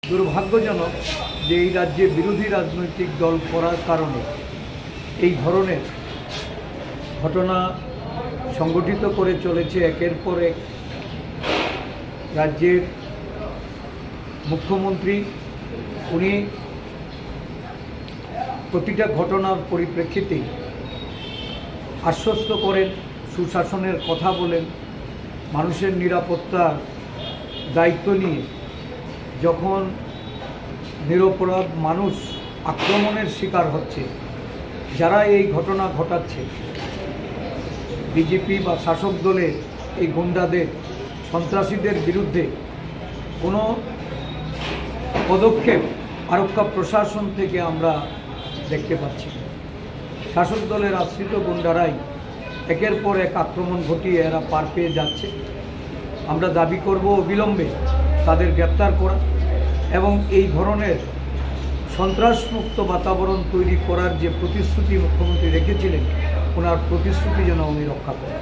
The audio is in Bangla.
দুর্ভাগ্যজনক যে এই রাজ্যে বিরোধী রাজনৈতিক দল করার কারণে এই ধরনের ঘটনা সংগঠিত করে চলেছে একের পর এক। রাজ্যের মুখ্যমন্ত্রী উনি প্রতিটা ঘটনার পরিপ্রেক্ষিতে আশ্বস্ত করেন, সুশাসনের কথা বলেন, মানুষের নিরাপত্তার দায়িত্ব নিয়ে যখন নিরপরাধ মানুষ আক্রমণের শিকার হচ্ছে, যারা এই ঘটনা ঘটাচ্ছে বিজেপি বা শাসক দলের এই গুন্ডাদের, সন্ত্রাসীদের বিরুদ্ধে কোনো পদক্ষেপ আরক্ষা প্রশাসন থেকে আমরা দেখতে পাচ্ছি। শাসক দলের আশ্রিত গুন্ডারাই একের পর এক আক্রমণ ঘটিয়ে এরা পার পেয়ে যাচ্ছে। আমরা দাবি করব অবিলম্বে তাদের গ্রেপ্তার করা এবং এই ধরনের সন্ত্রাসমুক্ত বাতাবরণ তৈরি করার যে প্রতিশ্রুতি মুখ্যমন্ত্রী রেখেছিলেন, ওনার প্রতিশ্রুতি যেন উনি রক্ষা করেন।